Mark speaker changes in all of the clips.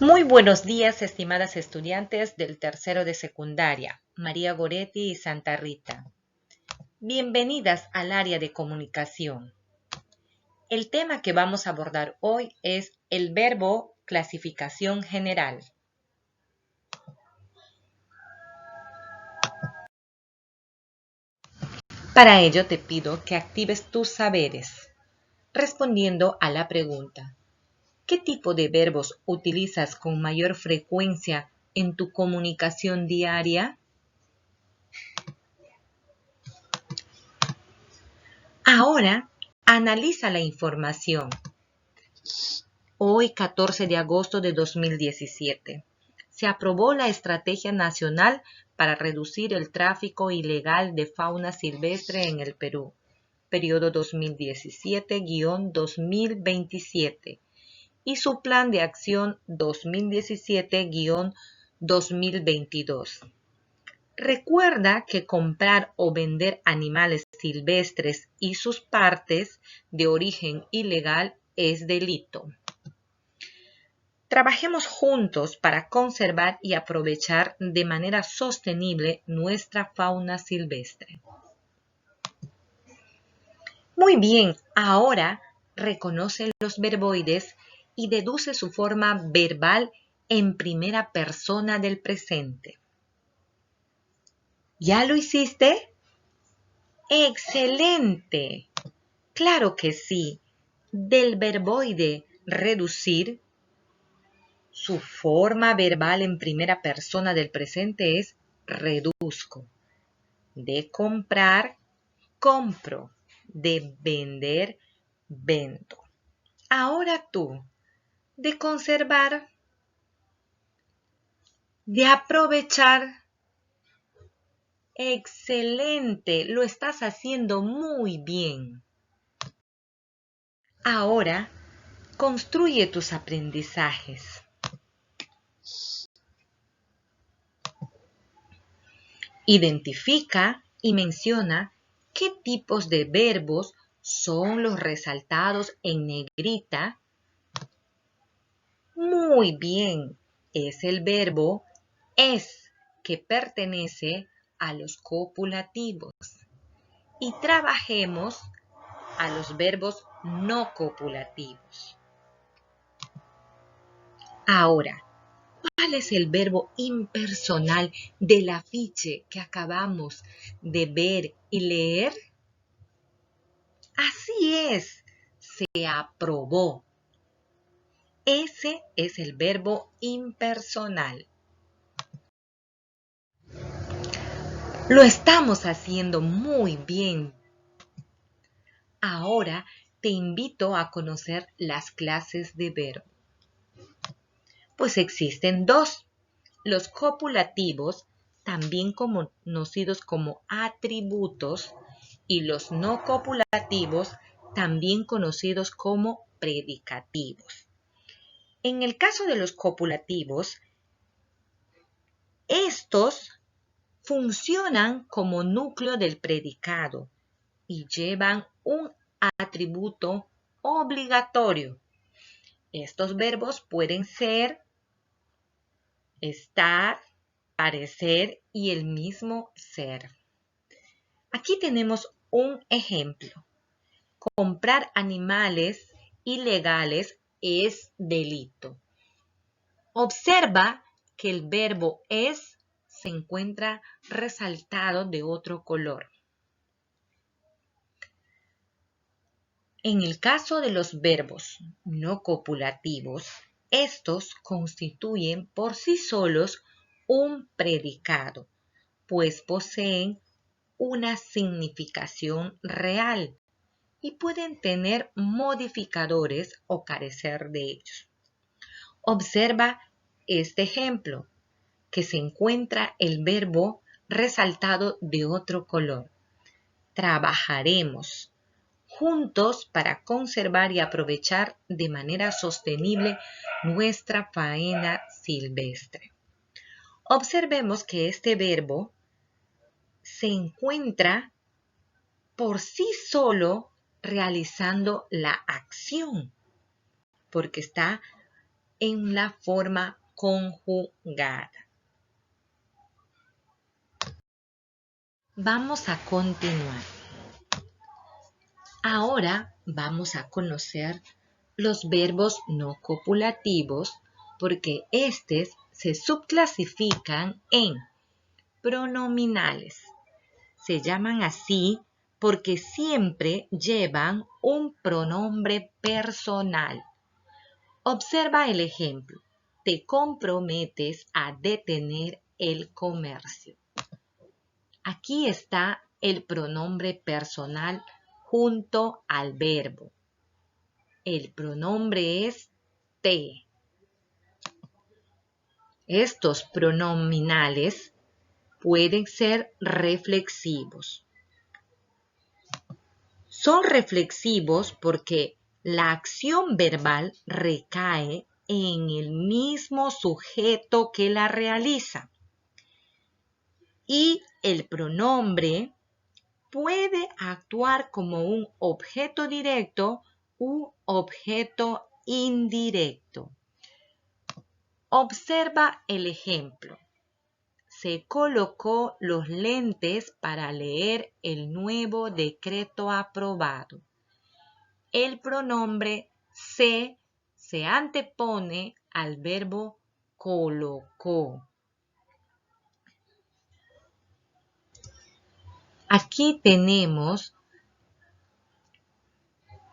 Speaker 1: Muy buenos días, estimadas estudiantes del tercero de secundaria, María Goretti y Santa Rita. Bienvenidas al área de comunicación. El tema que vamos a abordar hoy es el verbo clasificación general. Para ello te pido que actives tus saberes, respondiendo a la pregunta: ¿qué tipo de verbos utilizas con mayor frecuencia en tu comunicación diaria? Ahora, analiza la información. Hoy, 14 de agosto de 2017, se aprobó la Estrategia Nacional para reducir el tráfico ilegal de fauna silvestre en el Perú, periodo 2017-2027, y su Plan de Acción 2017-2022. Recuerda que comprar o vender animales silvestres y sus partes de origen ilegal es delito. Trabajemos juntos para conservar y aprovechar de manera sostenible nuestra fauna silvestre. Muy bien, ahora reconoce los verboides y deduce su forma verbal en primera persona del presente. ¿Ya lo hiciste? ¡Excelente! Claro que sí. Del verboide reducir, su forma verbal en primera persona del presente es reduzco. De comprar, compro. De vender, vendo. Ahora tú, de conservar, de aprovechar. Excelente, lo estás haciendo muy bien. Ahora, construye tus aprendizajes. Identifica y menciona qué tipos de verbos son los resaltados en negrita. Muy bien, es el verbo es, que pertenece a los copulativos. Y trabajemos a los verbos no copulativos. Ahora, ¿cuál es el verbo impersonal del afiche que acabamos de ver y leer? Así es, se aprobó. Ese es el verbo impersonal. Lo estamos haciendo muy bien. Ahora te invito a conocer las clases de verbo. Pues existen dos: los copulativos, también conocidos como atributos, y los no copulativos, también conocidos como predicativos. En el caso de los copulativos, estos funcionan como núcleo del predicado y llevan un atributo obligatorio. Estos verbos pueden ser estar, parecer y el mismo ser. Aquí tenemos un ejemplo. Comprar animales ilegales es delito. Observa que el verbo es se encuentra resaltado de otro color. En el caso de los verbos no copulativos, estos constituyen por sí solos un predicado, pues poseen una significación real y pueden tener modificadores o carecer de ellos. Observa este ejemplo, que se encuentra el verbo resaltado de otro color. Trabajaremos juntos para conservar y aprovechar de manera sostenible nuestra faena silvestre. Observemos que este verbo se encuentra por sí solo realizando la acción, porque está en la forma conjugada. Vamos a continuar. Ahora vamos a conocer los verbos no copulativos porque estos se subclasifican en pronominales. Se llaman así porque siempre llevan un pronombre personal. Observa el ejemplo. Te comprometes a detener el comercio. Aquí está el pronombre personal junto al verbo. El pronombre es te. Estos pronominales pueden ser reflexivos. Son reflexivos porque la acción verbal recae en el mismo sujeto que la realiza. Y el pronombre puede actuar como un objeto directo u objeto indirecto. Observa el ejemplo. Se colocó los lentes para leer el nuevo decreto aprobado. El pronombre se antepone al verbo colocó. Aquí tenemos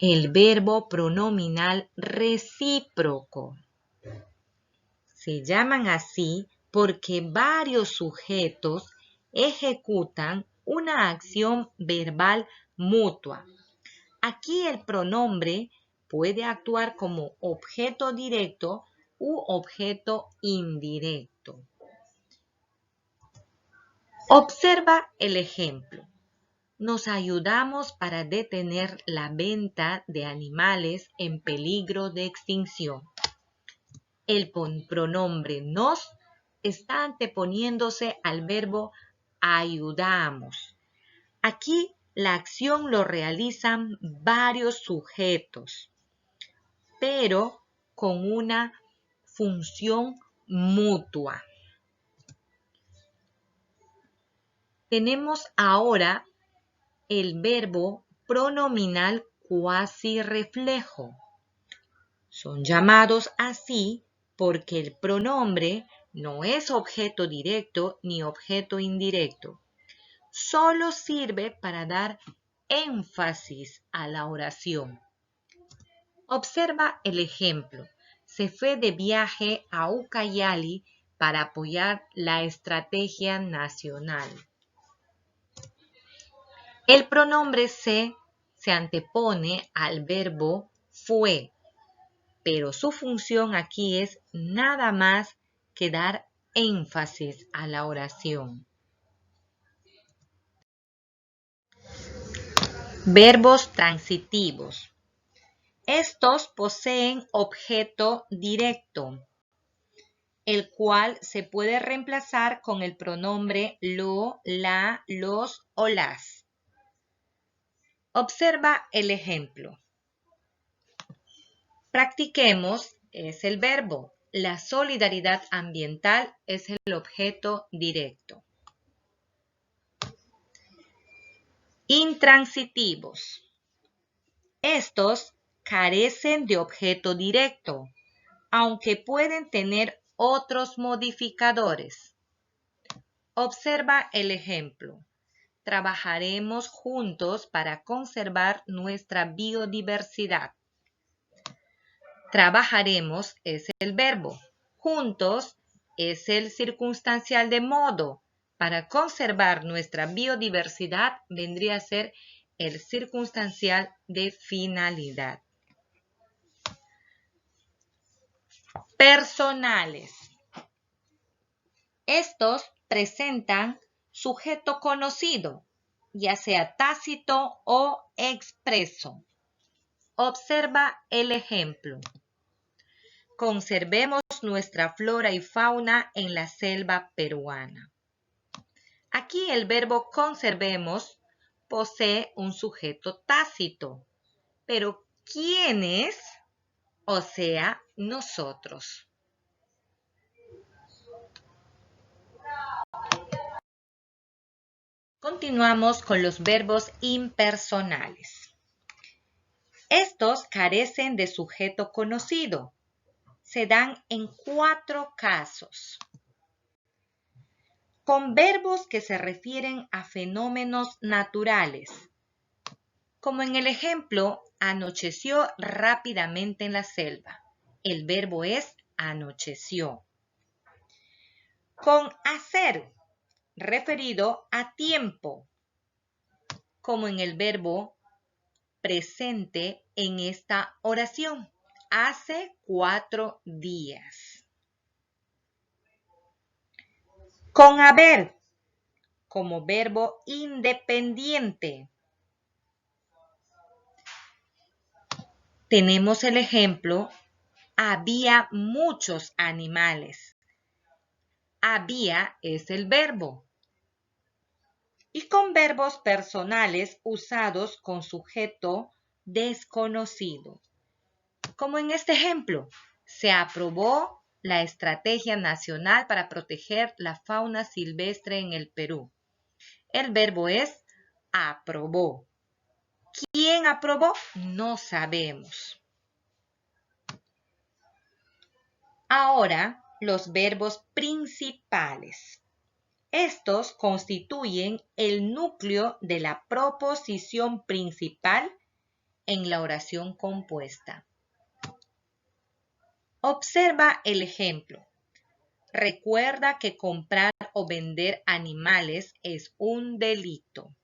Speaker 1: el verbo pronominal recíproco. Se llaman así porque varios sujetos ejecutan una acción verbal mutua. Aquí el pronombre puede actuar como objeto directo u objeto indirecto. Observa el ejemplo. Nos ayudamos para detener la venta de animales en peligro de extinción. El pronombre nos está anteponiéndose al verbo ayudamos. Aquí la acción lo realizan varios sujetos, pero con una función mutua. Tenemos ahora el verbo pronominal cuasi reflejo. Son llamados así porque el pronombre no es objeto directo ni objeto indirecto. Solo sirve para dar énfasis a la oración. Observa el ejemplo. Se fue de viaje a Ucayali para apoyar la estrategia nacional. El pronombre se antepone al verbo fue, pero su función aquí es nada más que dar énfasis a la oración. Verbos transitivos. Estos poseen objeto directo, el cual se puede reemplazar con el pronombre lo, la, los o las. Observa el ejemplo. Practiquemos es el verbo. La solidaridad ambiental es el objeto directo. Intransitivos. Estos carecen de objeto directo, aunque pueden tener otros modificadores. Observa el ejemplo. Trabajaremos juntos para conservar nuestra biodiversidad. Trabajaremos es el verbo. Juntos es el circunstancial de modo. Para conservar nuestra biodiversidad vendría a ser el circunstancial de finalidad. Personales. Estos presentan sujeto conocido, ya sea tácito o expreso. Observa el ejemplo. Conservemos nuestra flora y fauna en la selva peruana. Aquí el verbo conservemos posee un sujeto tácito. Pero ¿quién es? o sea, nosotros. Continuamos con los verbos impersonales. Estos carecen de sujeto conocido. Se dan en 4 casos. Con verbos que se refieren a fenómenos naturales, como en el ejemplo, anocheció rápidamente en la selva. El verbo es anocheció. Con hacer, referido a tiempo, como en el verbo presente en esta oración, hace 4 días. Con haber, como verbo independiente. Tenemos el ejemplo, había muchos animales. Había es el verbo. Y con verbos personales usados con sujeto desconocido. Como en este ejemplo, se aprobó la Estrategia Nacional para proteger la fauna silvestre en el Perú. El verbo es aprobó. ¿Quién aprobó? No sabemos. Ahora, los verbos principales. Estos constituyen el núcleo de la proposición principal en la oración compuesta. Observa el ejemplo. Recuerda que comprar o vender animales es un delito.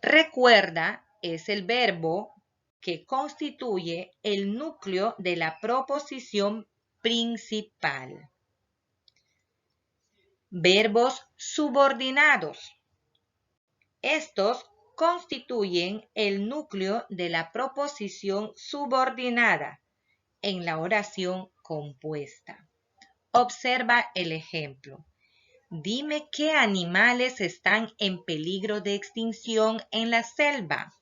Speaker 1: Recuerda es el verbo que constituye el núcleo de la proposición principal. Verbos subordinados. Estos constituyen el núcleo de la proposición subordinada en la oración compuesta. Observa el ejemplo. Dime qué animales están en peligro de extinción en la selva.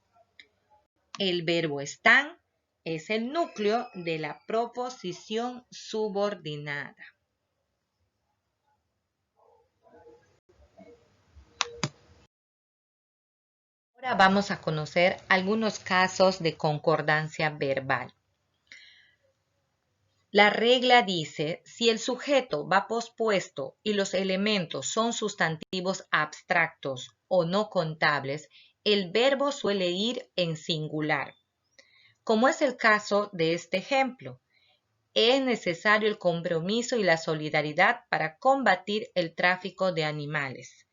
Speaker 1: El verbo están es el núcleo de la proposición subordinada. Ahora vamos a conocer algunos casos de concordancia verbal. La regla dice, si el sujeto va pospuesto y los elementos son sustantivos abstractos o no contables, el verbo suele ir en singular. Como es el caso de este ejemplo, es necesario el compromiso y la solidaridad para combatir el tráfico de animales.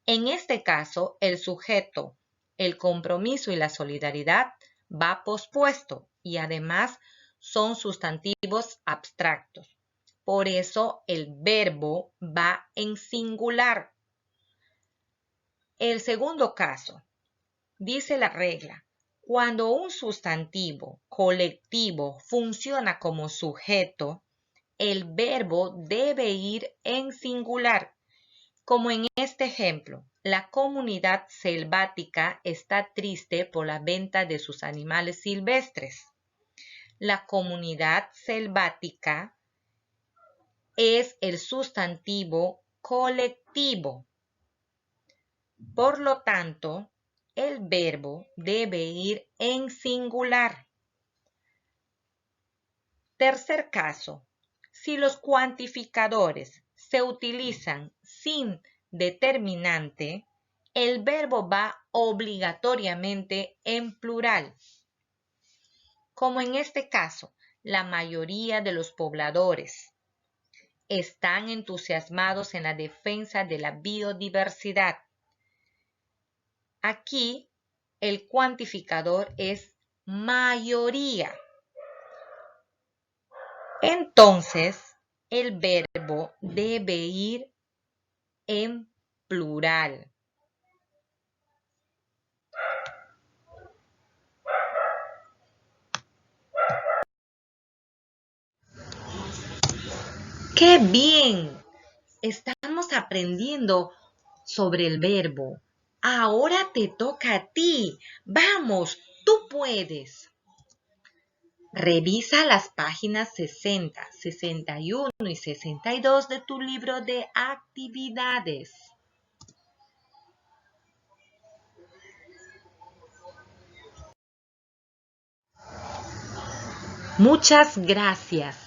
Speaker 1: En este caso, el sujeto, el compromiso y la solidaridad va pospuesto y además son sustantivos abstractos. Por eso el verbo va en singular. El segundo caso, dice la regla, cuando un sustantivo colectivo funciona como sujeto, el verbo debe ir en singular. Como en este ejemplo, la comunidad selvática está triste por la venta de sus animales silvestres. La comunidad selvática es el sustantivo colectivo. Por lo tanto, el verbo debe ir en singular. Tercer caso, si los cuantificadores se utilizan sin determinante, el verbo va obligatoriamente en plural. Como en este caso, la mayoría de los pobladores están entusiasmados en la defensa de la biodiversidad. Aquí, el cuantificador es mayoría. Entonces, el verbo debe ir en plural. ¡Qué bien! Estamos aprendiendo sobre el verbo. Ahora te toca a ti. Vamos, tú puedes. Revisa las páginas 60, 61 y 62 de tu libro de actividades. Muchas gracias.